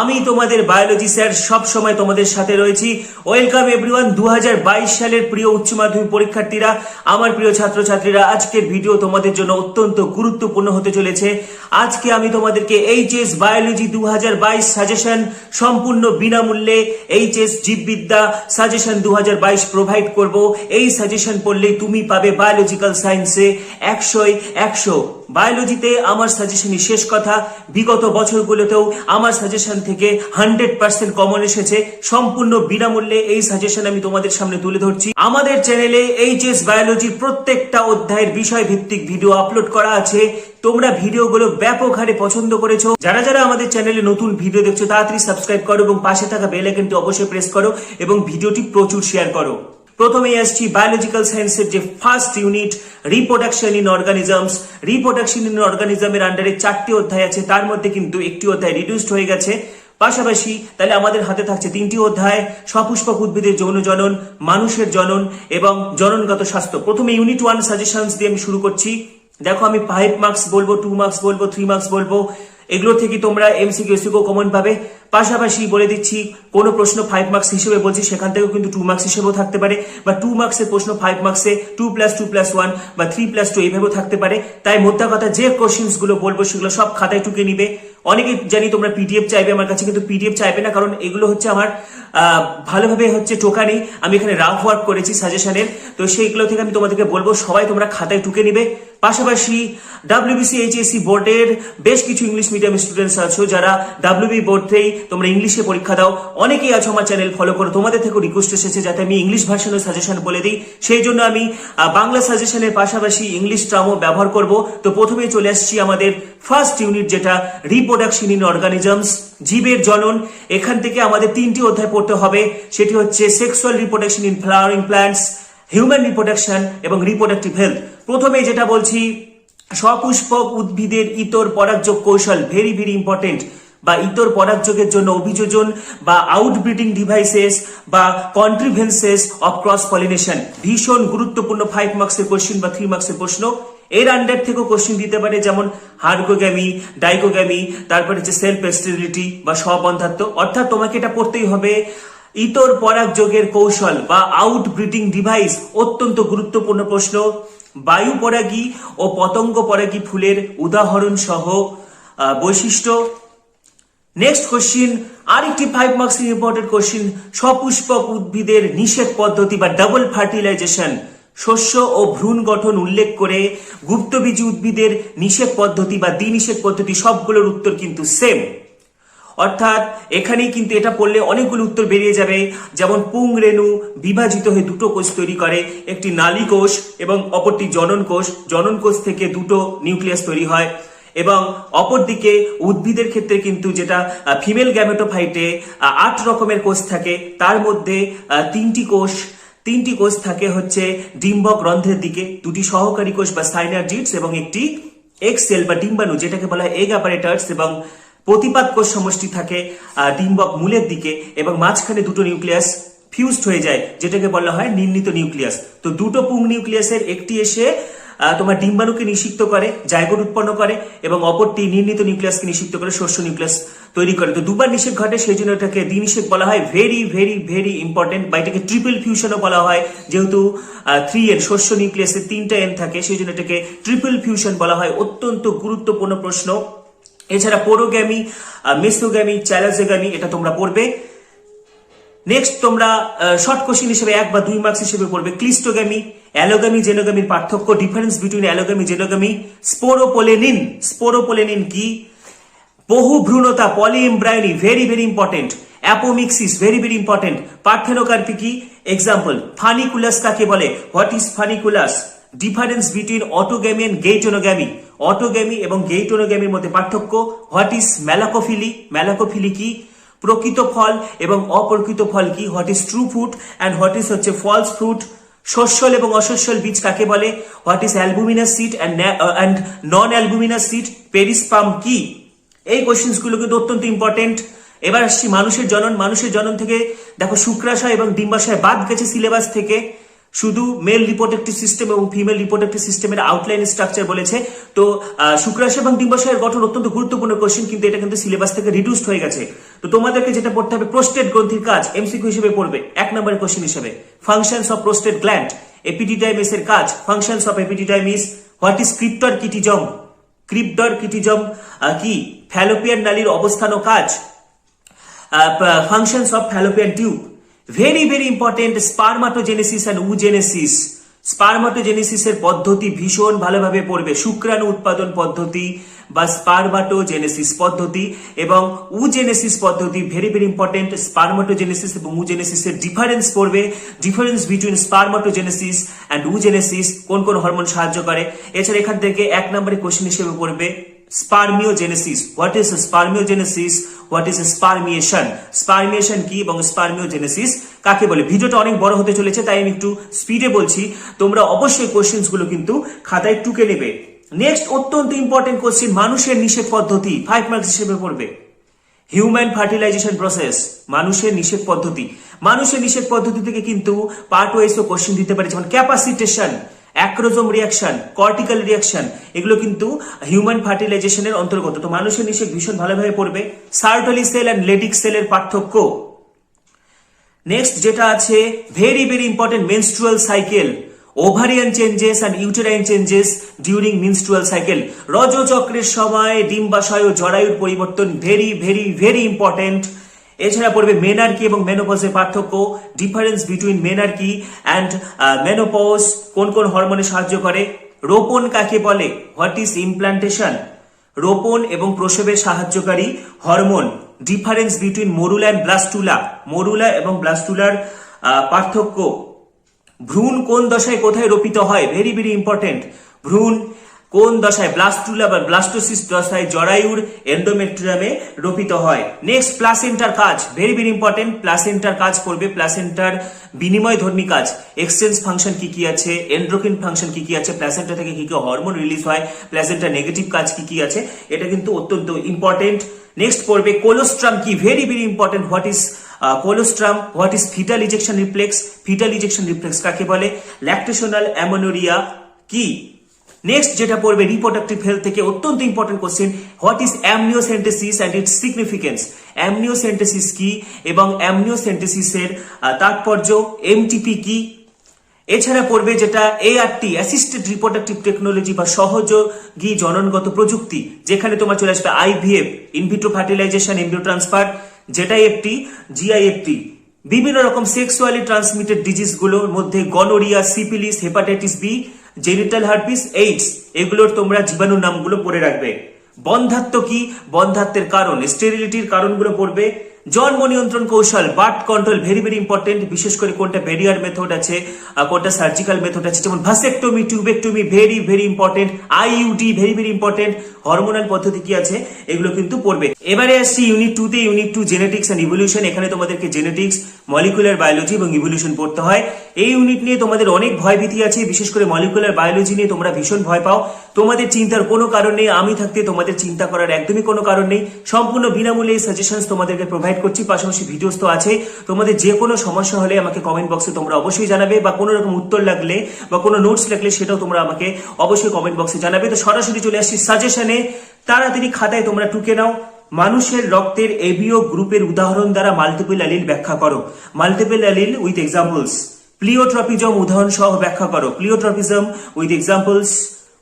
আমি তোমাদের biology sir সব সময় তোমাদের সাথে রয়েছি। Welcome everyone. 2022 সালের প্রিয় উচ্চ মাধ্যমিক পরীক্ষার্থীরা, আমার প্রিয় ছাত্রছাত্রীরা, আজকের ভিডিও তোমাদের জন্য অত্যন্ত গুরুত্বপূর্ণ হতে চলেছে। আজকে আমি তোমাদেরকে এইচএস বায়োলজি 2022 সাজেশন সম্পূর্ণ বিনামূল্যে এইচএস জীববিদ্যা সাজেশন 2022 প্রোভাইড করব। এই সাজেশন পড়লে তুমি পাবে বায়োলজিক্যাল সায়েন্সে 100-100। বায়োলজিতে আমার সাজেশনই শেষ কথা। বিগত বছরগুলোতেও আমার সাজেশন থেকে 100% কমন এসেছে। সম্পূর্ণ বিনামূল্যে এই সাজেশন আমি তোমাদের সামনে তুলে ধরছি। আমাদের চ্যানেলে এইচএস বায়োলজির প্রত্যেকটা অধ্যায়ের বিষয় ভিত্তিক ভিডিও আপলোড করা আছে। তোমরা ভিডিওগুলো ব্যাপক হারে পছন্দ করেছো। যারা যারা আমাদের চ্যানেলে নতুন ভিডিও দেখছো তাড়াতাড়ি সাবস্ক্রাইব করো এবং পাশে থাকা বেল আইকনটি অবশ্যই প্রেস করো এবং ভিডিওটি প্রচুর শেয়ার করো। প্রথমেই আসছি বায়োলজিক্যাল সায়েন্সের যে first unit reproduction in organisms. Reproduction in অর্গানিজমের আন্ডারে 4টি অধ্যায় আছে, তার মধ্যে কিন্তু একটি অধ্যায় রিডিউসড হয়ে গেছে। পাশাপাশি তাহলে আমাদের হাতে থাকছে 3টি অধ্যায়, সপুষ্পক উদ্ভিদের যৌন জনন, মানুষের জনন এবং জননগত স্বাস্থ্য। প্রথমে ইউনিট 1 সাজেশনস দিয়ে আমি শুরু করছি। দেখো, আমি 5 মার্কস বলবো, 2 মার্কস বলবো, 3 মার্কস বলবো। এগুলো থেকে তোমরা এমসিকিউ এসিকিউ কমন পাবে। পাশাপাশি বলে দিচ্ছি, কোনো প্রশ্ন 5 মার্কস হিসেবে বলছি, সেখান থেকেও কিন্তু 2 মার্কস হিসেবেও থাকতে পারে, বা 2 মার্কসের প্রশ্ন 5 মার্কসে 2+2+1 বা 3+2 এইভাবেও থাকতে পারে। তাই মোদ্দা কথা, যে কোশ্চেন্স গুলো বলবো সেগুলো সব খাতায় টুকে নিবে। অনেকে জানি তোমরা পিডিএফ চাইবে আমার কাছে, কিন্তু পিডিএফ চাইবে না, কারণ এগুলো হচ্ছে আমার ভালোভাবে হচ্ছে টোকা নেই। আমি এখানে রাফ ওয়ার্ক করেছি সাজেশনের, তো সেইগুলো থেকে আমি তোমাদেরকে বলবো সবাই তোমরা খাতায় টুকে নিবে। পাশাপাশি ডাব্লিউবিসি এইচএসসি বোর্ডের বেশ কিছু ইংলিশ মিডিয়াম স্টুডেন্টস আছো যারা ডাব্লিউবি বোর্ডেই তোমরা ইংলিশে পরীক্ষা দাও। অনেকেই আছো আমার চ্যানেল ফলো করো, তোমাদের থেকে রিকোয়েস্ট এসেছে যাতে আমি ইংলিশ ভার্সনের সাজেশন বলে দিই। সেই জন্য আমি বাংলা সাজেশনের পাশাপাশি ইংলিশ টার্মও ব্যবহার করব। তো প্রথমেই চলে আসছি আমাদের ফার্স্ট ইউনিট, যেটা রিপ্রোডাকশন ইন অর্গানিজমস, জীবের জনন। এখান থেকে আমাদের 3টি অধ্যায় পড়তে হবে। সেটি হচ্ছে sexual reproduction in flowering plants, human reproduction এবং রিপ্রোডাক্টিভ হেলথ। প্রথমে যেটা বলছি, সপুষ্পক উদ্ভিদের ইতর পরাগযোগ কৌশল, ভেরি ভেরি ইম্পর্টেন্ট, বা ইতর পরাগযোগের জন্য অভিযোজন বা আউটব্রিডিং ডিভাইসেস বা কন্ট্রিভেন্সেস অফ ক্রস পলিনেশন, ভীষণ গুরুত্বপূর্ণ 5 মার্কসের কোশ্চেন বা 3 মার্কসের প্রশ্ন। এর আন্ডার থেকেও কোশ্চেন দিতে পারে, যেমন হার্গোগ্যামি, ডাইকোগ্যামি, তারপরে হচ্ছে সেলফ স্টেরিলিটি বা স্ববন্ধাত্ব। অর্থাৎ তোমাকে এটা পড়তেই হবে। ইতর পরাগযোগের কৌশল বা আউটব্রিডিং ডিভাইস অত্যন্ত গুরুত্বপূর্ণ প্রশ্ন। বায়ু পরাগী ও পতঙ্গ পরাগী ফুলের উদাহরণ সহ বৈশিষ্ট্য। নেক্সট কোশ্চিন, আরেকটি 5 মার্কসের ইম্পর্টেন্ট কোশ্চিন, সপুষ্পক উদ্ভিদের নিষেক পদ্ধতি বা ডাবল ফার্টিলাইজেশন, শস্য ও ভ্রূণ গঠন উল্লেখ করে গুপ্তবীজী উদ্ভিদের নিষেক পদ্ধতি বা দ্বিনিষেক পদ্ধতি, সবগুলোর উত্তর কিন্তু সেম। অর্থাৎ এখানেই কিন্তু এটা পড়লে অনেকগুলো উত্তর বেরিয়ে যাবে। যেমন পুংরেণু বিভাজিত হয়ে 2টো কোষ তৈরি করে, একটি নালী কোষ এবং অপরটি জনন কোষ। জনন কোষ থেকে 2টো নিউক্লিয়াস তৈরি হয়। এবং অপরদিকে উদ্ভিদের ক্ষেত্রে কিন্তু যেটা ফিমেল গ্যামেটোফাইটে 8 রকমের কোষ থাকে, তার মধ্যে 3টি কোষ থাকে হচ্ছে ডিম্বক রন্ধ্রের দিকে, 2টি সহকারী কোষ বা সাইনার্জিডস এবং একটি এগ সেল বা ডিম্বাণু যেটাকে বলা হয় এগ অ্যাপারেটাস, এবং প্রতিপাদ কোষ সমষ্টি থাকে ডিম্বক মূলের দিকে, এবং মাঝখানে 2টো নিউক্লিয়াস ফিউজড হয়ে যায় যেটাকে বলা হয় নির্ণীত নিউক্লিয়াস। তো 2টো পুং নিউক্লিয়াসের একটি এসে তোমার ডিম্বাণুকে নিষিক্ত করে, জাইগোট উৎপন্ন করে, এবং অপরটি নির্ণীত নিউক্লিয়াসকে নিষিক্ত করে শস্য নিউক্লিয়াস তৈরি করে। তো দুবার নিষেক ঘটে, সেই জন্য এটাকে দ্বিনিষেক বলা হয়। Very very very important. বা এটাকে ট্রিপল ফিউশনও বলা হয়, যেহেতু 3N শস্য নিউক্লিয়াসে 3টা N থাকে, সেই জন্য এটাকে ট্রিপল ফিউশন বলা হয়। অত্যন্ত গুরুত্বপূর্ণ প্রশ্ন। এছাড়া পোরোগ্যামি, মেসোগ্যামি, চ্যালাজোগ্যামি, এটা তোমরা পড়বে। নেক্সট তোমরা শর্ট কোশ্চেন হিসেবে 1 বা 2 মার্কস হিসেবে পড়বে ক্লিস্টোগ্যামি, অ্যালোগ্যামি, জেনোগ্যামির পার্থক্য, difference between allogamy xenogamy, sporopollenin. Sporopollenin কি? বহু ভ্রূণতা, polyembryony, very very important. Apomixis, very very important. Parthenocarpy কি? এক্সাম্পল, ফানিকুলাস কাকে বলে? What is funiculus? Difference between autogamy and geitonogamy, autogamy এবং গেইটোনোগ্যামির মধ্যে পার্থক্য। What is ম্যালাকোফিলি? ম্যালাকোফিলি কি? প্রকৃত ফল এবং অপ্রকৃত ফল কি? What is true fruit and what is হচ্ছে ফলস ফ্রুট? শস্যল এবং অশস্যল বীজ কাকে বলে? What is albuminous seed and non albuminous seed? Perisperm কি? এই কোশ্চেন্স গুলো কিন্তু অত্যন্ত ইম্পর্টেন্ট। এবার আসছি মানুষের জনন। মানুষের জনন থেকে দেখো শুক্রাশয় এবং ডিম্বাশয় বাদ গেছে সিলেবাস থেকে। শুধু মেল রিপ্রোডাক্টিভ সিস্টেম এবং ফিমেল রিপ্রোডাক্টিভ সিস্টেমের আউটলাইন স্ট্রাকচার বলেছে। তো শুক্রাশয় এবং ডিম্বাশয়ের গঠন অত্যন্ত গুরুত্বপূর্ণ কোশ্চেন, কিন্তু এটা কিন্তু সিলেবাস থেকে রিডিউসড হয়ে গেছে। তো তোমাদেরকে যেটা পড়তে হবে, প্রোস্টেট গ্রন্থির কাজ এমসিকিউ হিসেবে পড়বে 1 নম্বরের কোশ্চেন হিসেবে। Functions of prostate gland, epididymis এর কাজ, functions of epididymis, what is cryptorchidism, cryptorchidism কি, ফ্যালোপিয়ান নালীর অবস্থান ও কাজ, functions of fallopian tube. Very very important, spermatogenesis and oogenesis. স্পারমাটোজেনেসিস এর পদ্ধতি ভীষণ ভালোভাবে পড়বে। শুক্রাণু উৎপাদন পদ্ধতি বা স্পারমাটোজেনেসিস পদ্ধতি এবং উজেনেসিস পদ্ধতি ভেরি ভেরি ইম্পর্টেন্ট। স্পারমাটোজেনেসিস এবং উজেনেসিস এর ডিফারেন্স পড়বে, ডিফারেন্স বিটুইন স্পারমাটোজেনেসিস এন্ড উজেনেসিস, কোন কোন হরমোন সাহায্য করে। এছাড়া এখান থেকে 1 নম্বরের কোশ্চেন হিসেবে পড়বে স্পারমিওজেনেসিস, হোয়াট ইজ স্পারমিওজেনেসিস, হোয়াট ইজ স্পারমিয়েশন, স্পারমিয়েশন কি এবং স্পারমিওজেনেসিস কাকে বলে। ভিডিওটা অনেক বড় হতে চলেছে, তাই আমি একটু স্পিডে বলছি, তোমরা অবশ্যই কোশ্চেন্স গুলো কিন্তু খাতায় টুকে নেবে। নেক্সট অত্যন্ত ইম্পর্টেন্ট কোশ্চেন, মানুষের নিষেক পদ্ধতি 5 মার্কস হিসেবে পড়বে। হিউম্যান ফার্টিলাইজেশন প্রসেস, মানুষের নিষেক পদ্ধতি। মানুষের নিষেক পদ্ধতি থেকে কিন্তু পার্ট ওয়াইজ কোশ্চেন দিতে পারে, যেমন ক্যাপাসিটেশন, অ্যাক্রোজোম রিয়াকশন, কর্টিক্যাল রিয়াকশন, এগুলো কিন্তু হিউম্যান ফার্টিলাইজেশনের অন্তর্গত। তো মানুষের নিষেক ভীষণ ভালোভাবে পড়বে। সার্টলি সেল এন্ড লেডিক সেলের পার্থক্য। নেক্সট যেটা আছে very very important, menstrual cycle, ovarian changes and uterine changes during menstrual cycle. রজচক্রের সময় ডিম্বাশয় ও জরায়ুর পরিবর্তন ভেরি ভেরি ভেরি ইম্পর্টেন্ট। এছাড়া পড়বে মেনার্কি এবং মেনোপজের পার্থক্য, ডিফারেন্স বিটুইন মেনার্কি অ্যান্ড মেনোপজ, কোন কোন হরমোনে সাহায্য করে। রোপণ কাকে বলে, হোয়াট ইজ ইমপ্লান্টেশন, রোপণ এবং প্রসবের সাহায্যকারী হরমোন। Difference between morula and blastula, morula এবং ব্লাস্টুলার পার্থক্য। ভ্রূণ কোন দশায় কোথায় রোপিত হয়, ভেরি ভেরি ইম্পর্টেন্ট। ভ্রূণ কোন দশায়, ব্লাস্টুলা বা ব্লাস্টোসিস দশায় জরায়ুর এন্ডোমেট্রিয়ামে রোপিত হয়। নেক্সট প্লাসেন্টার কাজ, ভেরি ভেরি ইম্পর্টেন্ট। প্লাসেন্টার কাজ পড়বে, প্লাসেন্টার বিনিময় ধর্মী কাজ, এক্সচেঞ্জ ফাংশন কি কি আছে, এন্ড্রোক্রিন ফাংশন কি কি আছে, প্লাসেন্টা থেকে কি কি হরমোন রিলিজ হয়, প্লাসেন্টার নেগেটিভ কাজ কি কি আছে, এটা কিন্তু অত্যন্ত ইম্পর্টেন্ট। নেক্সট পড়বে কোলোস্ট্রাম কি, very very important. What is colostrum, what is fetal ejection reflex, fetal ejection reflex কাকে বলে, ল্যাকটেশনাল অ্যামোনোরিয়া কি। নেক্সট যেটা পড়বে রিপ্রোডাক্টিভ হেলথ থেকে অত্যন্ত important question, what is amniocentesis and its significance, amniocentesis কি এবং অ্যামনিওসেন্টেসিসের তাৎপর্য, এমটিপি কি। এছাড়া পড়বে যেটা এআরটি, অ্যাসিস্টেড রিপ্রোডাক্টিভ টেকনোলজি বা সহযোগী জননগত প্রযুক্তি, যেখানে তোমার চলে আসবে IVF, in vitro fertilisation, embryo transfer, যেটা এফটি, জিআইএফটি। বিভিন্ন রকম সেক্সুয়ালি ট্রান্সমিটেড ডিজিজ গুলোর মধ্যে gonorrhoea, syphilis, hepatitis B, genital herpes, AIDS, এগুলোর তোমরা জীবাণুর নামগুলো পড়ে রাখবে। বন্ধাত্ব কি, বন্ধাত্বের কারণ, স্টেরিলিটির কারণগুলো পড়বে। জন্ম নিয়ন্ত্রণ কৌশল, birth control, very very important, বিশেষ করে কোনটা ব্যারিয়ার মেথড আছে, কোনটা সার্জিক্যাল মেথড আছে, যেমন vasectomy, tubectomy, very very important. IUD very very important. Hormonal পদ্ধতি কি আছে, এগুলো কিন্তু পড়বে। এবারে আসছি ইউনিট 2 তে, ইউনিট 2 জেনেটিক্স এন্ড ইভলিউশন। এখানে তোমাদেরকে জেনেটিক্স, মলিকুলার বায়োলজি এবং ইভলিউশন পড়তে হয়। এই ইউনিট নিয়ে তোমাদের অনেক ভয়ভীতি আছে, বিশেষ করে মলিকুলার বায়োলজি নিয়ে তোমরা ভীষণ ভয় পাও। তোমাদের চিন্তার কোনো কারণ নেই, আমি থাকতে তোমাদের চিন্তা করার একদমই কোনো কারণ নেই। সম্পূর্ণ বিনামূল্যে এই সাজেশনস তোমাদেরকে প্রোভাইড করছি, পাশাপাশি ভিডিওস তো আছে। তোমাদের যে কোনো সমস্যা হলে আমাকে কমেন্ট বক্সে তোমরা অবশ্যই জানাবে, বা কোনো রকম উত্তর লাগলে বা কোনো নোটস লাগলে সেটাও তোমরা আমাকে অবশ্যই কমেন্ট বক্সে জানাবে। তো সরাসরি চলে আসছি সাজেশনে, তাড়াতাড়ি খাতায় তোমরা টুকে নাও। মানুষের রক্তের এবিও গ্রুপের উদাহরণ দ্বারা মাল্টিপল অ্যালিল ব্যাখ্যা করো, মাল্টিপল অ্যালিল উইথ এক্সাম্পলস। প্লিওট্রপিজম উদাহরণ সহ ব্যাখ্যা করো, প্লিওট্রপিজম উইথ এক্সাম্পলস।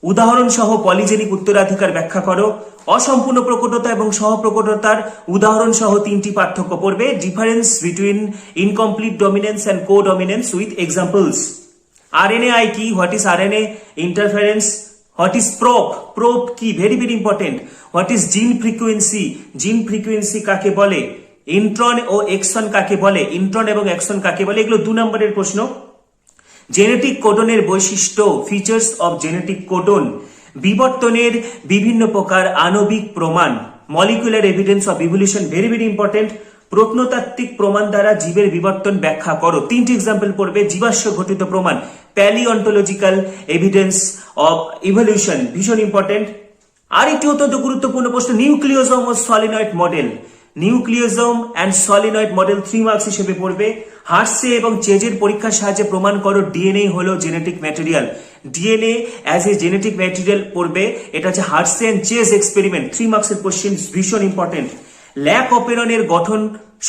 উদাহরণ সহ পলিজেনিক উত্তরাধিকার ব্যাখ্যা করো। অসম্পূর্ণ প্রকটতা এবং সহপ্রকটতার উদাহরণ সহ 3টি পার্থক্য পড়বে। Difference between incomplete dominance and codominance with examples. RNAi কি, what is RNA interference, what is prop, prop কি, very very important. What is gene frequency, gene frequency কাকে বলে। ইন্ট্রন ও এক্সন কাকে বলে, ইন্ট্রন এবং এক্সন কাকে বলে, এগুলো 2 নম্বরের প্রশ্ন। জেনেটিক কোডনের বৈশিষ্ট্য, ফিচার্স অফ জেনেটিক কোডন। বিবর্তনের বিভিন্ন প্রকার আণবিক প্রমাণ, molecular evidence of evolution, very very important. প্রত্নতাত্ত্বিক প্রমাণ দ্বারা জীবের বিবর্তন ব্যাখ্যা করো। 3টি এক্সাম্পল পড়বে। জীবাশ্ম ঘটিত প্রমাণ, প্যালিওন্টোলজিক্যাল এভিডেন্স অফ ইভলিউশন, ভীষণ ইম্পর্টেন্ট। আর একটি অত্যন্ত গুরুত্বপূর্ণ প্রশ্ন, নিউক্লিওজম ও solenoid model, nucleosome and solenoid model 3 marks হিসেবে পড়বে। হার্সে এবং চেজের পরীক্ষার সাহায্যে প্রমাণ করো ডিএনএ হলো genetic material. DNA as a genetic material পড়বে, এটা হচ্ছে হার্সে এন্ড চেজ এক্সপেরিমেন্ট, 3 মার্কসের কোশ্চেন, ভীষণ ইম্পর্টেন্ট। ল্যাক অপেরনের গঠন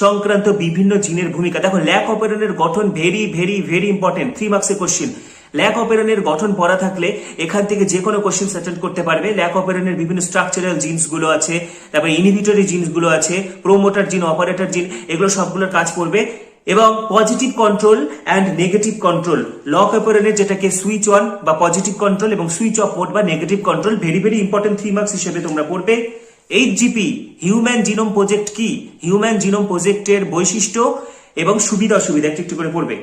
সংক্রান্ত বিভিন্ন জিনের ভূমিকা। দেখো ল্যাক অপেরনের গঠন ভেরি ভেরি ভেরি ইম্পর্টেন্ট, 3 মার্কসের কোশ্চেন। ল্যাক অপেরনের গঠন পড়া থাকলে এখান থেকে যে কোনো কোশ্চেন অ্যাটেন্ড করতে পারবে। ল্যাক অপেরনের বিভিন্ন স্ট্রাকচারাল জিনস গুলো আছে, তারপর ইনহিবিটরি জিনস গুলো আছে, প্রোমোটার জিন, অপারেটর জিন, এগুলো সবগুলোর কাজ পড়বে। এবং positive control and negative control, lac অপেরনের যেটাকে সুইচ অন বা পজিটিভ কন্ট্রোল এবং সুইচ অফ মোড বা negative control, very very important 3 marks হিসেবে তোমরা পড়বে। এইচজিপি হিউম্যান জিনোম প্রজেক্ট কি, হিউম্যান জিনোম প্রজেক্টের বৈশিষ্ট্য এবং সুবিধা অসুবিধা একটু একটু করে পড়বে।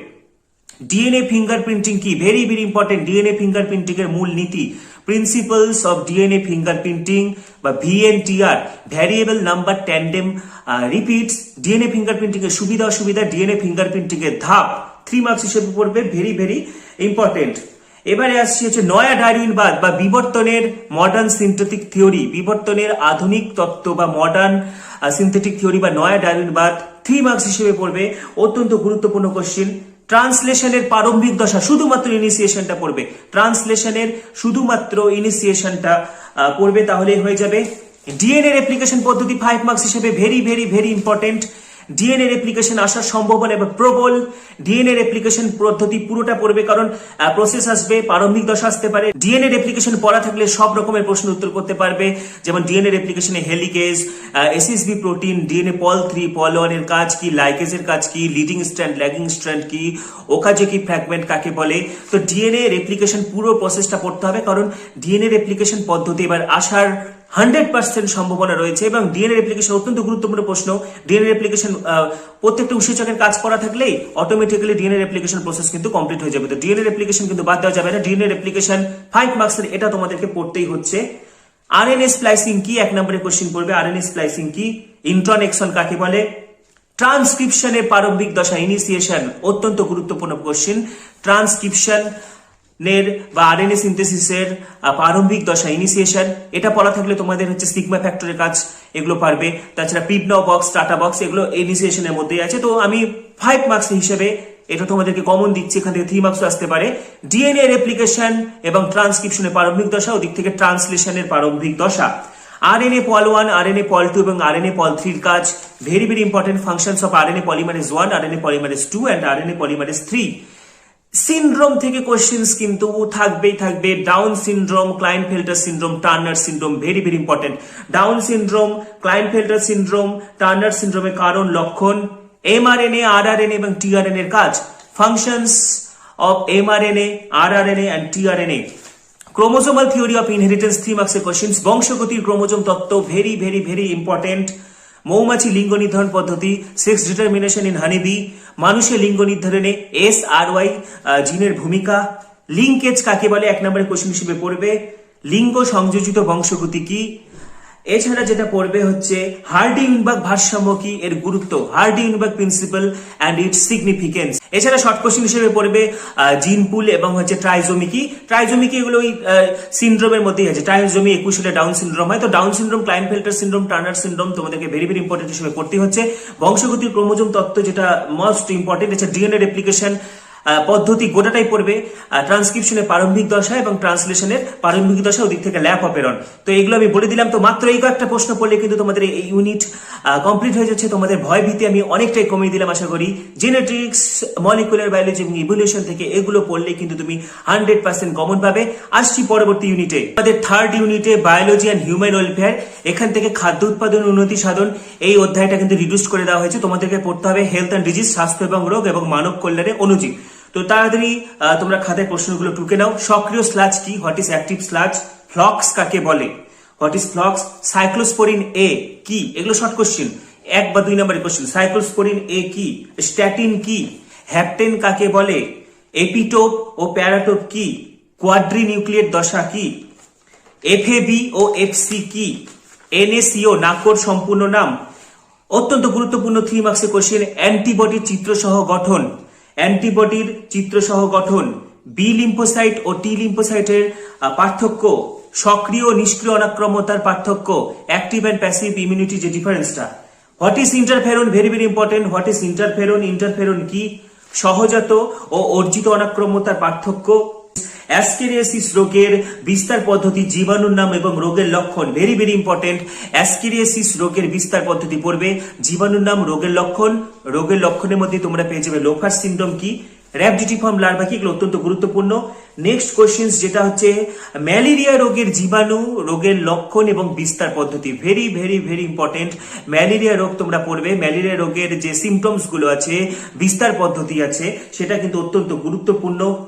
ডিএনএ ফিঙ্গারপ্রিন্টিং কি, very very important. DNA fingerprinting এর মূল নীতি, প্রিন্সিপালস অফ ডিএনএ ফিঙ্গারপ্রিন্টিং বা VNTR, variable number tandem repeats. DNA fingerprinting এর সুবিধা অসুবিধা, ডিএনএ ফিঙ্গারপ্রিন্টিং এর ধাপ, 3 মার্কস হিসেবে পড়বে, ভেরি ভেরি ইম্পর্টেন্ট। এবারে আসছি হচ্ছে নয়া ডারউইনবাদ বা বিবর্তনের মডার্ন সিনথেটিক থিওরি, বিবর্তনের আধুনিক তত্ত্ব বা মডার্ন সিনথেটিক থিওরি বা নয়া ডারউইনবাদ, 3 মার্কস হিসেবে পড়বে, অত্যন্ত গুরুত্বপূর্ণ কোশ্চেন। ট্রান্সলেশনের প্রারম্ভিক দশা, শুধুমাত্র ইনিশিয়েশনটা পড়বে, ট্রান্সলেশনের শুধুমাত্র ইনিশিয়েশনটা পড়বে, তাহলেই হয়ে যাবে। ডিএনএ রেপ্লিকেশন পদ্ধতি 5 মার্কস হিসেবে very very very important. DNA replication আসার সম্ভাবনা এবং প্রবল, ডিএনএ রেপ্লিকেশন পদ্ধতি পুরোটা পড়বে, কারণ প্রসেস আসবে, প্রারম্ভিক দশা আসতে পারে। ডিএনএ রেপ্লিকেশন পড়া থাকলে সব রকমের প্রশ্ন উত্তর করতে পারবে, যেমন ডিএনএ রেপ্লিকেশনে helicase, SSB protein, DNA pol 3 pol 1 এর কাজ কি, লাইকেজের কাজ কি, লিডিং স্ট্র্যান্ড ল্যাগিং স্ট্র্যান্ড কি, ওকাজাকি ফ্র্যাগমেন্ট কাকে বলে। তো ডিএনএ রেপ্লিকেশন পুরো প্রসেসটা পড়তে হবে, কারণ ডিএনএ রেপ্লিকেশন পদ্ধতি এবার আসার 100% সম্ভাবনা রয়েছে এবং ডিএনএ রেপ্লিকেশন অত্যন্ত গুরুত্বপূর্ণ প্রশ্ন। ডিএনএ রেপ্লিকেশন প্রত্যেকটা উৎসেচকের কাজ করা থাকলেই অটোমেটিক্যালি ডিএনএ রেপ্লিকেশন প্রসেস কিন্তু কমপ্লিট হয়ে যাবে। তো ডিএনএ রেপ্লিকেশন কিন্তু বাদ দেওয়া যাবে না। ডিএনএ রেপ্লিকেশন 5 মার্কসের, এটা তোমাদেরকে পড়তেই হচ্ছে। আরএনএ স্প্লাইসিং কি, 1 নম্বরের কোশ্চেন পড়বে, আরএনএ স্প্লাইসিং কি, ইন্ট্রন এক্সন কাকে বলে। ট্রান্সক্রিপশনের প্রারম্ভিক দশা, ইনিশিয়েশন, অত্যন্ত গুরুত্বপূর্ণ কোশ্চেন। ট্রান্সক্রিপশন বা আরএনএ সিনথেসিসের প্রারম্ভিক দশা, ইনিশিয়েশন, এটা পড়া থাকলে তোমাদের হচ্ছে সিগমা ফ্যাক্টরের কাজ, এগুলো পারবে। তাছাড়া পিবনাও বক্স, টাটা বক্স, এগুলো ইনিশিয়েশনের মধ্যেই আছে। তো আমি 5 মার্কস হিসেবে এটা তোমাদেরকে কমন দিচ্ছি, এখান থেকে 3 মার্কস আসতে পারে। ডিএনএ রেপ্লিকেশন এবং ট্রান্সক্রিপশনের প্রারম্ভিক দশা, ওদিক থেকে ট্রান্সলেশনের প্রারম্ভিক দশা। আরএনএ পল 1, আরএনএ পল 2 এবং আরএনএ পল 3 এর কাজ, very very important. Functions of RNA polymerase 1, RNA polymerase 2 and RNA polymerase 3। Syndrome থেকে কোশ্চেন্স কিন্তু থাকবেই থাকবে। Down syndrome, Klinefelter syndrome, Turner syndrome, very very important. Down syndrome, Klinefelter syndrome, Turner সিনড্রোমের কারণ, লক্ষণ, এমআরএনএ, আরআরএনএ এবং টিআরএনএ এর কাজ, functions of mRNA, rRNA and tRNA. Chromosomal theory of inheritance, 3 মার্কসের কোশ্চেন্স। বংশগতির ক্রোমোজোম তত্ত্ব, ভেরি ভেরি ভেরি ইম্পর্টেন্ট। মৌমাছি লিঙ্গ নির্ধারণ পদ্ধতি, সেক্স ডিটারমিনেশন ইন হানিবি, মানুষের লিঙ্গ নির্ধারণে SRY জিনের ভূমিকা। লিঙ্কেজ কাকে বলে, 1 নম্বরের কোশ্চেন হিসেবে পড়বে। লিঙ্গ সংযোজিত বংশগতি কি। এছাড়া যেটা পড়বে হচ্ছে হার্ডি-ইউনবার্গ ভারসাম্য কি, এর গুরুত্ব, হার্ডি-ইউনবার্গ প্রিন্সিপাল এন্ড ইটস সিগনিফিকেন্স। এছাড়া শর্ট কোশ্চেন হিসেবে পড়বে জিন পুল এবং হচ্ছে ট্রাইজোমি কি। ট্রাইজোমি কি এগুলো ওই সিনড্রোমের মধ্যেই আছে। ট্রাইজোমি 21 হলে ডাউন সিনড্রোম হয়। তো Down syndrome, Klinefelter syndrome, Turner syndrome তোমাদেরকে ভেরি ভেরি ইম্পর্টেন্ট হিসেবে পড়তে হচ্ছে। বংশগতির ক্রোমোজোম তত্ত্ব যেটা মোস্ট ইম্পর্টেন্ট, এটা ডিএনএ রেপ্লিকেশন পদ্ধতি গোটাটাই পড়বে। ট্রান্সক্রিপশনের প্রারম্ভিক দশা এবং ট্রান্সলেশনের প্রারম্ভিক দশা, ওদিক থেকে ল্যাপ অপেরন। তো এগুলো আমি বলে দিলাম। তো মাত্র এই কয়েকটা প্রশ্ন পড়লে কিন্তু তোমাদের এই ইউনিট কমপ্লিট হয়ে যাচ্ছে। তোমাদের ভয় ভীতি আমি অনেকটাই কমিয়ে দিলাম আশা করি। জেনেটিক্স, মলিকুলার বায়োলজি এবং ইভলিউশন থেকে এগুলো পড়লে কিন্তু তুমি 100% কমন পাবে। আসছি পরবর্তী ইউনিটে, আমাদের 3rd ইউনিটে বায়োলজি অ্যান্ড হিউম্যান ওয়েলফেয়ার। এখান থেকে খাদ্য উৎপাদন উন্নতি সাধন, এই অধ্যায়টা কিন্তু রিডিউস করে দেওয়া হয়েছে। তোমাদেরকে পড়তে হবে হেলথ অ্যান্ড ডিজিজ, স্বাস্থ্য এবং রোগ এবং মানব কল্যাণের অনুজীব। তো তাড়াতাড়ি তোমরা খাতায় প্রশ্নগুলো টুকে নাও। সক্রিয় স্লাজ কি, what is active sludge, flocs কাকে বলে, what is flocs, cyclosporin A কি, এগুলো শর্ট কোশ্চেন, 1 বা 2 নম্বরের কোশ্চেন। সাইক্লোস্পোরিন এ কি, স্ট্যাটিন কি, হ্যাপটেন কাকে বলে, এপিটোপ ও প্যারাটোপ কি, কোয়াড্রি নিউক্লিয়েট দশা কি, এফএবি ও এফসি কি, এনএসিও নাকোর সম্পূর্ণ নাম। অত্যন্ত গুরুত্বপূর্ণ 3 মার্কসের কোশ্চেন। অ্যান্টিবডির চিত্রসহ গঠন, অ্যান্টিবডির চিত্রসহ গঠন, বি লিম্ফোসাইট ও টি লিম্ফোসাইটের পার্থক্য, সক্রিয় নিষ্ক্রিয় অনাক্রমতার পার্থক্য, অ্যাক্টিভ এন্ড প্যাসিভ ইমিউনিটি যে ডিফারেন্সটা, what is interferon, very very important. What is interferon, interferon কি, সহজাত ও অর্জিত অনাক্রম্যতার পার্থক্য, অ্যাসকেরিয়াসিস রোগের বিস্তার পদ্ধতি, জীবাণুর নাম এবং রোগের লক্ষণ, ভেরি ভেরি ইম্পর্টেন্ট। অ্যাসকেরিয়াসিস রোগের বিস্তার পদ্ধতি পড়বে, জীবাণুর নাম, রোগের লক্ষণ। রোগের লক্ষণের মধ্যে তোমরা পেয়ে যাবে লোফার সিনড্রোম কি, র‍্যাবডিটিফর্ম লার্ভা কি, এগুলো অত্যন্ত গুরুত্বপূর্ণ। নেক্সট কোশ্চেন যেটা হচ্ছে ম্যালেরিয়া রোগের জীবাণু, রোগের লক্ষণ এবং বিস্তার পদ্ধতি, very very very important. Malaria রোগ তোমরা পড়বে, ম্যালেরিয়া রোগের যে সিমটমস গুলো আছে, বিস্তার পদ্ধতি আছে, সেটা কিন্তু অত্যন্ত গুরুত্বপূর্ণ।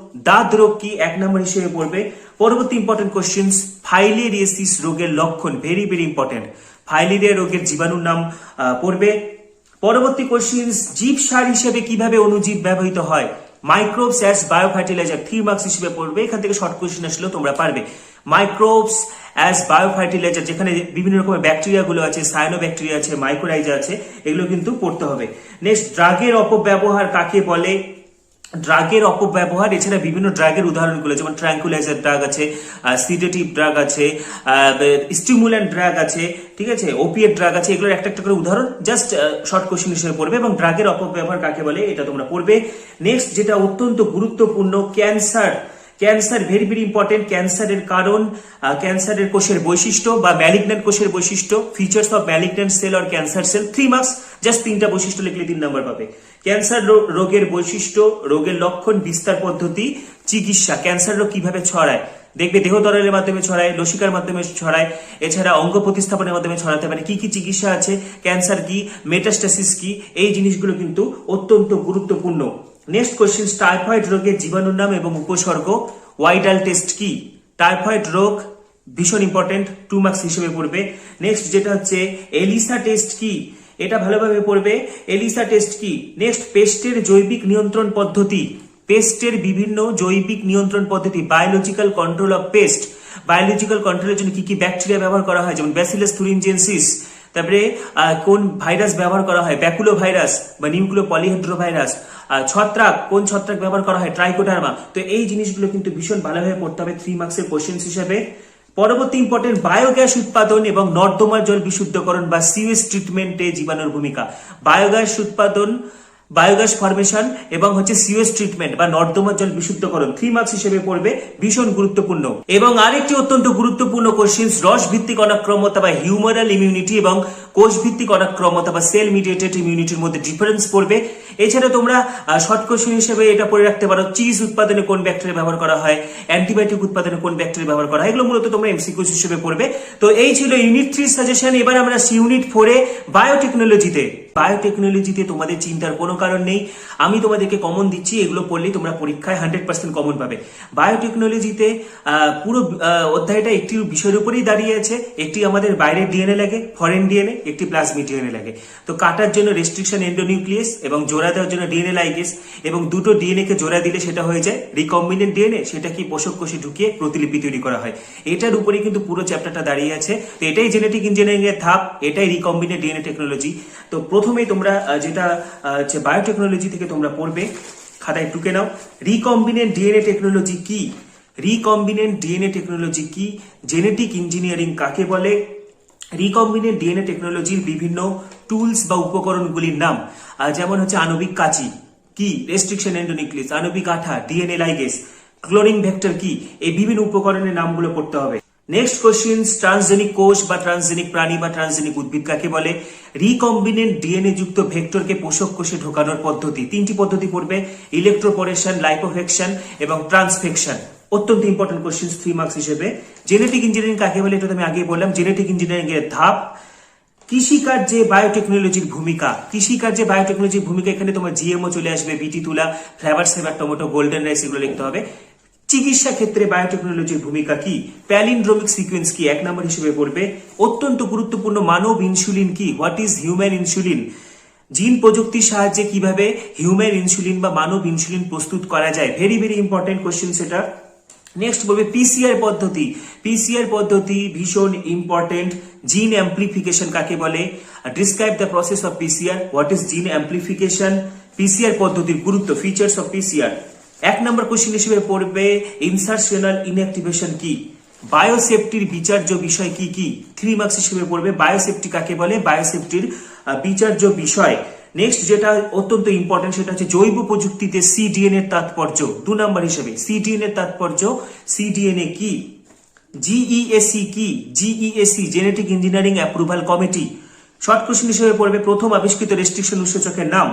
দাঁত রোগ কি, 1 নম্বর হিসেবে পড়বে। পরবর্তী ইম্পর্টেন্ট কোশ্চেন ফাইলেরিয়াসিস রোগের লক্ষণ, ভেরি ভেরি ইম্পর্টেন্ট। ফাইলেরিয়া রোগের জীবাণুর নাম পড়বে। পরবর্তী কোশ্চেন জীব সার হিসেবে কিভাবে অণুজীব ব্যবহৃত হয়, মাইক্রোবস অ্যাজ বায়োফার্টিলাইজার, 3 মার্কস হিসেবে পড়বে। এখান থেকে শর্ট কোশ্চেন আসলেও তোমরা পারবে। মাইক্রোবস অ্যাজ বায়োফার্টিলাইজার, যেখানে বিভিন্ন রকমের ব্যাকটেরিয়া গুলো আছে, সায়ানোব্যাকটেরিয়া আছে, মাইক্রোরাইজা আছে, এগুলো কিন্তু পড়তে হবে। নেক্সট ড্রাগের অপব্যবহার কাকে বলে, ড্রাগের অপব্যবহার, এছাড়া বিভিন্ন ড্রাগের উদাহরণগুলো যেমন ট্র্যাঙ্কুলাইজার ড্রাগ আছে, সিডেটিভ ড্রাগ আছে, স্টিমুল্যান্ট ড্রাগ আছে, ঠিক আছে, ওপিয়েট ড্রাগ আছে, এগুলোর একটা একটা করে উদাহরণ জাস্ট শর্ট কোশ্চেন হিসেবে পড়বে। এবং ড্রাগের অপব্যবহার কাকে বলে এটা তোমরা পড়বে। নেক্সট যেটা অত্যন্ত গুরুত্বপূর্ণ, cancer, cancer very very important. ক্যান্সারের কারণ, ক্যান্সারের কোষের বৈশিষ্ট্য বা ম্যালিগন্যান্ট কোষের বৈশিষ্ট্য, features of malignant cell or cancer cell, 3 marks, just 3টা বৈশিষ্ট্য লিখলে 3 নম্বর পাবে। ক্যান্সার রোগের বৈশিষ্ট্য, রোগের লক্ষণ, বিস্তার পদ্ধতি, চিকিৎসা, ক্যান্সার রোগ কিভাবে ছড়ায়, দেখবে দেহ তরলের মাধ্যমে ছড়ায়, লসিকার মাধ্যমে ছড়ায়, এছাড়া অঙ্গ প্রতিস্থাপনের মাধ্যমে ছড়াতে পারে, কি কি চিকিৎসা আছে, ক্যান্সার কি, মেটাস্টাসিস কি, এই জিনিসগুলো কিন্তু অত্যন্ত গুরুত্বপূর্ণ। নেক্সট কোশ্চেন টাইফয়েড রোগের জীবাণুর নাম এবং উপসর্গ, ওয়াইডাল টেস্ট কি, টাইফয়েড রোগ ভীষণ ইম্পর্টেন্ট, 2 মার্কস হিসেবে পড়বে। নেক্সট যেটা হচ্ছে এলিসা টেস্ট কি, এটা ভালোভাবে পড়বে, এলিসা টেস্ট কি। নেক্সট পেস্টের জৈবিক নিয়ন্ত্রণ পদ্ধতি, পেস্টের বিভিন্ন জৈবিক নিয়ন্ত্রণ পদ্ধতি, biological control of pest, biological কন্ট্রোলের জন্য কি কি ব্যাকটেরিয়া ব্যবহার করা হয়, যেমন ব্যাসিলাস থুরিনজেনসিস, তারপরে কোন ভাইরাস ব্যবহার করা হয়, ব্যাকুলো ভাইরাস বা নিউক্লিও পলিহেড্রো ভাইরাস, ছত্রাক, কোন ছত্রাক ব্যবহার করা হয়, ট্রাইকোডার্মা। তো এই জিনিসগুলো কিন্তু ভীষণ ভালোভাবে পড়তে হবে 3 মার্কসের কোশ্চেন হিসেবে। পরবর্তী ইম্পর্টেন্ট বায়োগ্যাস উৎপাদন এবং নর্দমার জল বিশুদ্ধকরণ বা সিওয়েজ ট্রিটমেন্টে জীবাণুর ভূমিকা, বায়োগ্যাস উৎপাদন, বায়োগ্যাস ফরমেশন এবং হচ্ছে সিওয়েজ ট্রিটমেন্ট বা নর্দমার জল বিশুদ্ধকরণ, 3 মার্কস হিসেবে পড়বে, ভীষণ গুরুত্বপূর্ণ। এবং আরেকটি অত্যন্ত গুরুত্বপূর্ণ কোশ্চেন রস ভিত্তিক অনাক্রম্যতা বা হিউমারাল ইমিউনিটি এবং কোষ ভিত্তিক অনাক্রম্যতা বা সেল মিডিয়েটেড ইমিউনিটির মধ্যে ডিফারেন্স পড়বে। এছাড়া তোমরা শর্ট কোশ্চেন হিসেবে এটা পড়ে রাখতে পারো, চিজ উৎপাদনে কোন ব্যাকটেরিয়া ব্যবহার করা হয়, অ্যান্টিবায়োটিক উৎপাদনে কোন ব্যাকটেরিয়া ব্যবহার করা হয়, এগুলো মূলত তোমরা এমসিকিউ হিসেবে পড়বে। তো এই ছিল ইউনিট 3 সাজেশন। এবার আমরা ইউনিট 4 এ বায়োটেকনোলজিতে, বায়োটেকনোলজিতে তোমাদের চিন্তার কোনো কারণ নেই, আমি তোমাদেরকে কমন দিচ্ছি, এগুলো পড়লেই তোমরা পরীক্ষায় 100% কমন পাবে। বায়োটেকনোলজিতে পুরো অধ্যায়টা একটি বিষয়ের উপরেই দাঁড়িয়ে আছে, একটি আমাদের বাইরের ডিএনএ লাগে, ফরেন ডিএনএ, একটি প্লাজমিড ডিএনএ লাগে। তো কাটার জন্য রেস্ট্রিকশন এন্ডোনিউক্লিয়াস এবং জোড়া দেওয়ার জন্য ডিএনএ লাইগেস, এবং দুটো ডিএনএ কে জোড়া দিলে সেটা হয়ে যায় রিকম্বিনেন্ট ডিএনএ, সেটা কি পোষক কোষে ঢুকিয়ে প্রতিলিপি তৈরি করা হয়। এটার উপরেই কিন্তু পুরো চ্যাপ্টারটা দাঁড়িয়ে আছে। তো এটাই জেনেটিক ইঞ্জিনিয়ারিং এর ধাপ, এটাই রিকম্বিনেন্ট ডিএনএ টেকনোলজি। তো প্রথমেই তোমরা যেটা বায়োটেকনোলজি থেকে তোমরা পড়বে, খাতায় টুকে নাও, রিকম্বিনেন্ট ডিএনএ টেকনোলজি কি, রিকম্বিনেন্ট ডিএনএ টেকনোলজি কি, জেনেটিক ইঞ্জিনিয়ারিং কাকে বলে, রিকম্বিনেন্ট ডিএনএ টেকনোলজির বিভিন্ন টুলস বা উপকরণগুলির নাম, যেমন হচ্ছে আণবিক কাঁচি কি, রেস্ট্রিকশন এন্ডোনিউক্লিয়াস, আণবিক আঠা, ডিএনএ লাইগেস, ক্লোনিং ভেক্টর কি, এই বিভিন্ন উপকরণের নামগুলো পড়তে হবে। নেক্সট কোশ্চেন ট্রান্সজেনিক কোষ বা ট্রান্সজেনিক প্রাণী বা ট্রান্সজেনিক উদ্ভিদ কাকে বলে, রিকম্বিনেন্ট ডিএনএ যুক্ত ভেক্টরকে পোষক কোষে ঢোকানোর পদ্ধতি, 3টি পদ্ধতি পড়বে, ইলেকট্রোপোরেশন, লাইপোফেকশন এবং ট্রান্সফেকশন, অত্যন্ত ইম্পর্টেন্ট কোশ্চেন 3 মার্কস হিসেবে। জেনেটিক ইঞ্জিনিয়ারিং কাকে বলে এটা আমি আগেই বললাম, জেনেটিক ইঞ্জিনিয়ারিং এর ধাপ। কৃষিকার্যে বায়োটেকনোলজির ভূমিকা, কৃষিকার্যে বায়োটেকনোলজির ভূমিকা, এখানে তোমার জিএমও চলে আসবে, বিটি তুলা, ফ্লেভার সেভার, টমেটো, গোল্ডেন রাইস, এগুলো লিখতে হবে। চিকিৎসা ক্ষেত্রে বায়োটেকনোলজির ভূমিকা কি, প্যালিন্ড্রোমিক সিকোয়েন্স কি, 1 নম্বর হিসেবে পড়বে। অত্যন্ত গুরুত্বপূর্ণ মানব ইনসুলিন কি, হোয়াট ইজ হিউম্যান ইনসুলিন, জিন প্রযুক্তির সাহায্যে কিভাবে হিউম্যান ইনসুলিন বা মানব ইনসুলিন প্রস্তুত করা যায়, ভেরি ভেরি ইম্পর্টেন্ট কোশ্চেন সেটা। নেক্সট বলবে পিসিআর পদ্ধতি, পিসিআর পদ্ধতি ভীষণ ইম্পর্টেন্ট। জিন অ্যাম্প্লিফিকেশন কাকে বলে, describe the process of PCR, what is জিন অ্যাম্প্লিফিকেশন, পিসিআর পদ্ধতির গুরুত্ব, features of PCR. 1 number question হিসেবে পড়বে ইনসারশনাল ইনঅ্যাক্টিভেশন কি, বায়োসেফটির বিচার্য বিষয় কি কি, 3 মার্কস হিসেবে পড়বে। বায়োসেফটি কাকে বলে, বায়োসেফটির বিচার্য বিষয়। নেক্সট যেটা অত্যন্ত ইম্পর্টেন্ট সেটা হচ্ছে জৈব প্রযুক্তিতে সিডিএন এর তাৎপর্য। 2 নম্বর হিসেবে সিডিএন এর তাৎপর্য, সিডিএনএ কি, জিইএসি কি, GEAC genetic engineering approval committee. Short question হিসেবে পড়বে প্রথম আবিষ্কৃত রেস্ট্রিকশন উৎসেচকের নাম।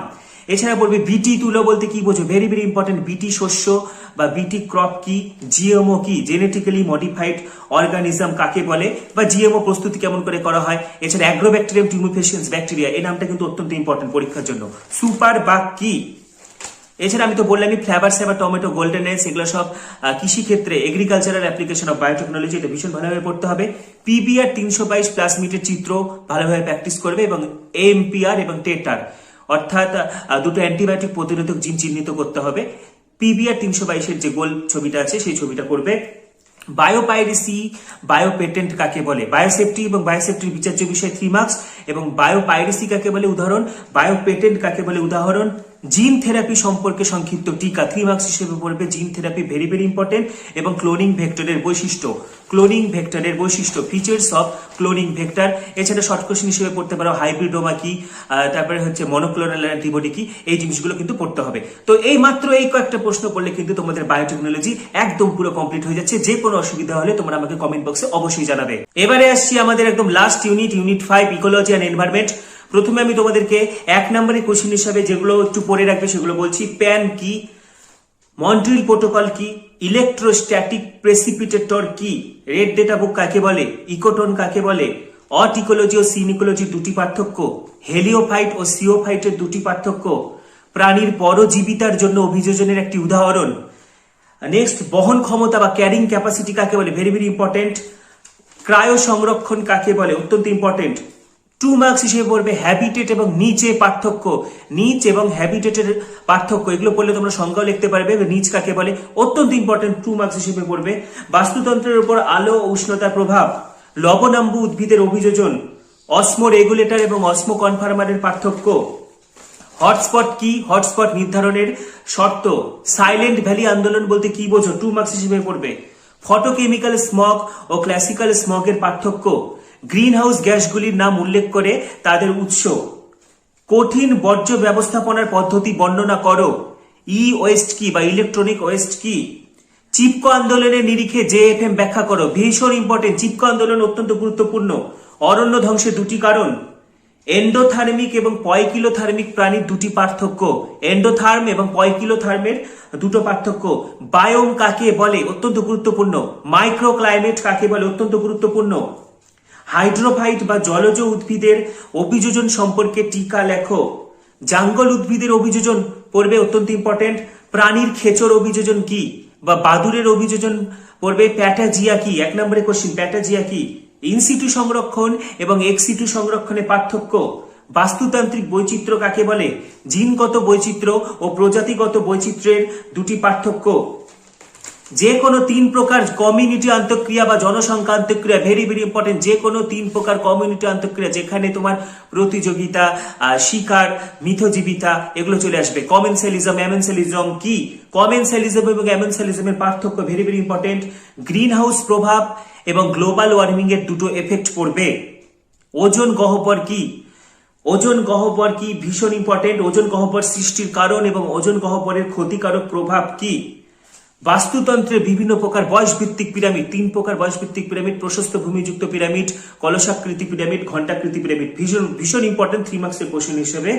এছাড়া পড়বে বিটি তুলো বলতে কি বোঝো, ভেরি ভেরি ইম্পর্টেন্ট, বিটি শস্য বা বিটি ক্রপ কি, জিএমও কি, জেনেটিক্যালি মডিফাইড অর্গানিজম কাকে বলে বা জিএমও প্রস্তুতি কেমন করে করা হয়। এছাড়া অ্যাগ্রোব্যাকটেরিয়াম টিউমিফিকেশনস ব্যাকটেরিয়া, এই নামটা কিন্তু অত্যন্ত ইম্পর্টেন্ট পরীক্ষার জন্য। সুপার বাগ কি। এছাড়া আমি তো বললামই ফ্লেভার সেভার টমেটো গোল্ডেন এস, এগুলো সব কৃষি ক্ষেত্রে এগ্রিকালচারাল অ্যাপ্লিকেশন অফ বায়োটেকনোলজি, এটা ভীষণ ভালোভাবে পড়তে হবে। পিবিআর 322 প্লাজমিডের চিত্র ভালোভাবে প্র্যাকটিস করবে এবং এএমপিআর এবং টেটার অর্থাৎ দুটো অ্যান্টিবায়োটিক প্রতিরোধক জিন চিহ্নিত করতে হবে। পিবিআর 322 এর যে গোল ছবিটা আছে সেই ছবিটা করবে। বায়োপাইরেসি, বায়োপেটেন্ট কাকে বলে, বায়োসেফটি এবং বায়োসেফটির বিচার্য বিষয় 3 মার্কস, এবং বায়োপাইরেসি কাকে বলে উদাহরণ, বায়োপেটেন্ট কাকে বলে উদাহরণ। জিন থেরাপি সম্পর্কে সংক্ষিপ্ত টিকা 3 মার্কস হিসেবে পড়বে। Gene therapy very very important. এবং ক্লোনিং ভেক্টরের বৈশিষ্ট্য, ক্লোনিং ভেক্টরের বৈশিষ্ট্য, ফিচার্স অফ ক্লোনিং ভেক্টর। এছাড়া শর্ট কোশ্চেন হিসেবে পড়তে পারো হাইব্রিডোমা কি, তারপরে হচ্ছে মনোক্লোনাল অ্যান্টিবডি কি, এই জিনিসগুলো কিন্তু পড়তে হবে। তো এই মাত্র এই কয়েকটা প্রশ্ন পড়লে কিন্তু তোমাদের বায়োটেকনোলজি একদম পুরো কমপ্লিট হয়ে যাচ্ছে। যে কোনো অসুবিধা হলে তোমরা আমাকে কমেন্ট বক্সে অবশ্যই জানাবে। এবারে আসছি আমাদের একদম last unit, unit 5 ecology and environment. প্রথমে আমি তোমাদেরকে 1 নম্বরের কোশ্চেন হিসাবে যেগুলো একটু পড়ে রাখবে সেগুলো বলছি। প্যান কি, মন্ট্রিল প্রোটোকল কি, ইলেকট্রোস্ট্যাটিক প্রেসিপিটেটর কি, রেড ডেটা বুক কাকে বলে, ইকোটোন কাকে বলে, অট ইকোলজি ও সিন ইকোলজির দুটি পার্থক্য, হেলিওফাইট ও সিওফাইটের দুটি পার্থক্য, প্রাণীর পরজীবিতার জন্য অভিযোজনের একটি উদাহরণ। নেক্সট বহন ক্ষমতা বা ক্যারিং ক্যাপাসিটি কাকে বলে, ভেরি ভেরি ইম্পর্টেন্ট। ক্রায়ো সংরক্ষণ কাকে বলে, অত্যন্ত ইম্পর্টেন্ট। 2 মার্কস হিসেবে পড়বে হ্যাবিটেট এবং নিচে পার্থক্য, নিচ এবং হ্যাবিটেটের পার্থক্য, এগুলো পড়লে তোমরা সংজ্ঞাও লিখতে পারবে। নিচ কাকে বলে, অত্যন্ত ইম্পর্টেন্ট, 2 মার্কস হিসেবে পড়বে। বাস্তুতন্ত্রের উপর আলো ও উষ্ণতার প্রভাব, লবণাম্বু উদ্ভিদের অভিযোজন, অসমো রেগুলেটর এবং অসমো কনফার্মারের পার্থক্য, হটস্পট কি, হটস্পট নির্ধারণের শর্ত, সাইলেন্ট ভ্যালি আন্দোলন বলতে কি বোঝো, 2 মার্কস হিসেবে পড়বে। ফটোকেমিক্যাল স্মগ ও ক্লাসিক্যাল স্মগের পার্থক্য, গ্রিন হাউস গ্যাসগুলির নাম উল্লেখ করে তাদের উৎস, কঠিন বর্জ্য ব্যবস্থাপনার পদ্ধতি বর্ণনা করো, ই ওয়েস্ট কি বা ইলেকট্রনিক ওয়েস্ট কি, চিপকো আন্দোলনের নিরিখে জেএফএম ব্যাখ্যা করো, ভীষণ ইম্পর্টেন্ট, চিপকো আন্দোলন অত্যন্ত গুরুত্বপূর্ণ। অরণ্য ধ্বংসের দুটি কারণ, এন্ডোথার্মিক এবং পয়কিলোথার্মিক প্রাণীর দুটি পার্থক্য, এন্ডোথার্ম এবং পয়কিলোথার্মের দুটো পার্থক্য। বায়োম কাকে বলে, অত্যন্ত গুরুত্বপূর্ণ। মাইক্রো ক্লাইমেট কাকে বলে, অত্যন্ত গুরুত্বপূর্ণ। হাইড্রোফাইট বা জলজ উদ্ভিদের অভিযোজন সম্পর্কে টিকা লেখো। জাঙ্গল উদ্ভিদের অভিযোজন পড়বে, অত্যন্ত ইম্পর্টেন্ট। প্রাণীর খেচর অভিযোজন কি বা বাদুরের অভিযোজন পড়বে। প্যাটাজিয়া কি, 1 নম্বরের কোশ্চেন, প্যাটাজিয়া কি। ইনসিটু সংরক্ষণ এবং এক্সিটু সংরক্ষণের পার্থক্য, বাস্তুতান্ত্রিক বৈচিত্র্য কাকে বলে, জিনগত বৈচিত্র্য ও প্রজাতিগত বৈচিত্র্যের দুটি পার্থক্য। যে কোনো 3 প্রকার কমিউনিটি আন্তঃক্রিয়া বা জনসংখ্যা আন্তঃক্রিয়া, ভেরি ভেরি ইম্পর্টেন্ট। যে কোনো 3 প্রকার কমিউনিটি আন্তঃক্রিয়া যেখানে তোমার প্রতিযোগিতা, শিকার, মিথজীবিতা এগুলো চলে আসবে। কমেনসেলিজম, অ্যামেনসেলিজম কি, কমেনসেলিজম এবং অ্যামেনসেলিজমের পার্থক্য, very very important. Green house প্রভাব এবং গ্লোবাল ওয়ার্মিং এর দুটো এফেক্ট পড়বে। ওজোন গহ্বর কি, ওজোন গহ্বর কি, ভীষণ ইম্পর্টেন্ট। ওজোন গহ্বর সৃষ্টির কারণ এবং ওজোন গহ্বরের ক্ষতিকারক প্রভাব কি। বাস্তুতন্ত্রের বিভিন্ন প্রকার বয়সভিত্তিক পিরামিড, 3 প্রকার বয়সভিত্তিক পিরামিড, প্রশস্ত ভূমিযুক্ত পিরামিড, কলসাকৃতি পিরামিড, ঘণ্টাকৃতি পিরামিড, ভীষণ ভীষণ ইম্পর্টেন্ট 3 মার্কসের কোশ্চেন হিসেবে।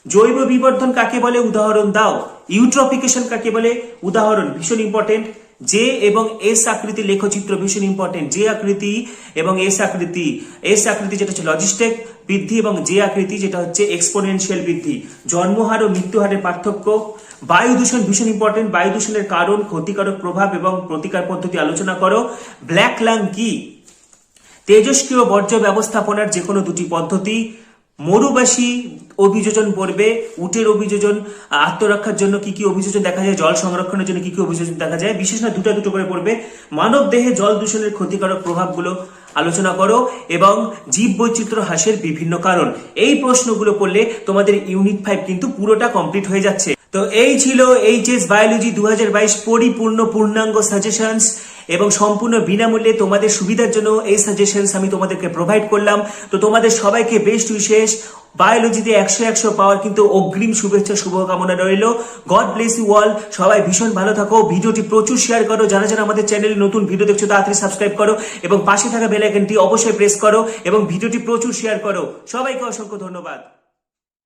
জৈব বিবর্ধন কাকে বলে, উদাহরণ দাও। ইউট্রফিকেশন কাকে বলে, উদাহরণ, ভীষণ ইম্পর্টেন্ট। জে এবং এস আকৃতি লেখচিত্র, ভীষণ ইম্পর্টেন্ট। জে আকৃতি এবং এস আকৃতি, এস আকৃতি যেটা হচ্ছে লজিস্টিক বৃদ্ধি এবং জে আকৃতি যেটা হচ্ছে এক্সপোনেনশিয়াল বৃদ্ধি। জন্মহার ও মৃত্যুহারের পার্থক্য। বায়ু দূষণ ভীষণ ইম্পর্টেন্ট, বায়ু দূষণের কারণ, ক্ষতিকারক প্রভাব এবং প্রতিকার পদ্ধতি আলোচনা করো। ব্ল্যাক লাং কি, তেজস্ক্রিয় বর্জ্য ব্যবস্থাপনার যে কোনো দুটি পদ্ধতি। মরুবাসী অভিযোজন পড়বে, উটের অভিযোজন আত্মরক্ষার জন্য কি কি অভিযোজন দেখা যায়, জল সংরক্ষণের জন্য কি কি অভিযোজন দেখা যায়, বিশেষ না দুটো করে পড়বে। মানব দেহে জল দূষণের ক্ষতিকারক প্রভাবগুলো আলোচনা করো এবং জীব বৈচিত্র্য হ্রাসের বিভিন্ন কারণ। এই প্রশ্নগুলো পড়লে তোমাদের ইউনিট 5 কিন্তু পুরোটা কমপ্লিট হয়ে যাচ্ছে। তো এই ছিল এইচএস বায়োলজি 2022 পরিপূর্ণ পূর্ণাঙ্গ সাজেশনস। এবং সম্পূর্ণ বিনামূল্যে তোমাদের সুবিধার জন্য এই সাজেশনস আমি তোমাদেরকে প্রোভাইড করলাম। তো তোমাদের সবাইকে বেস্ট উইশেস। বায়োলজিতে 100 পাওয়ার কিন্তু অগ্রিম শুভেচ্ছা শুভকামনা রইল। God bless you all. সবাই ভীষণ ভালো থাকো। ভিডিওটি প্রচুর শেয়ার করো। যারা যারা আমাদের চ্যানেলে নতুন ভিডিও দেখছো তাড়াতাড়ি সাবস্ক্রাইব করো এবং পাশে থাকা বেল আইকনটি অবশ্যই প্রেস করো এবং ভিডিওটি প্রচুর শেয়ার করো। সবাইকে অসংখ্য ধন্যবাদ।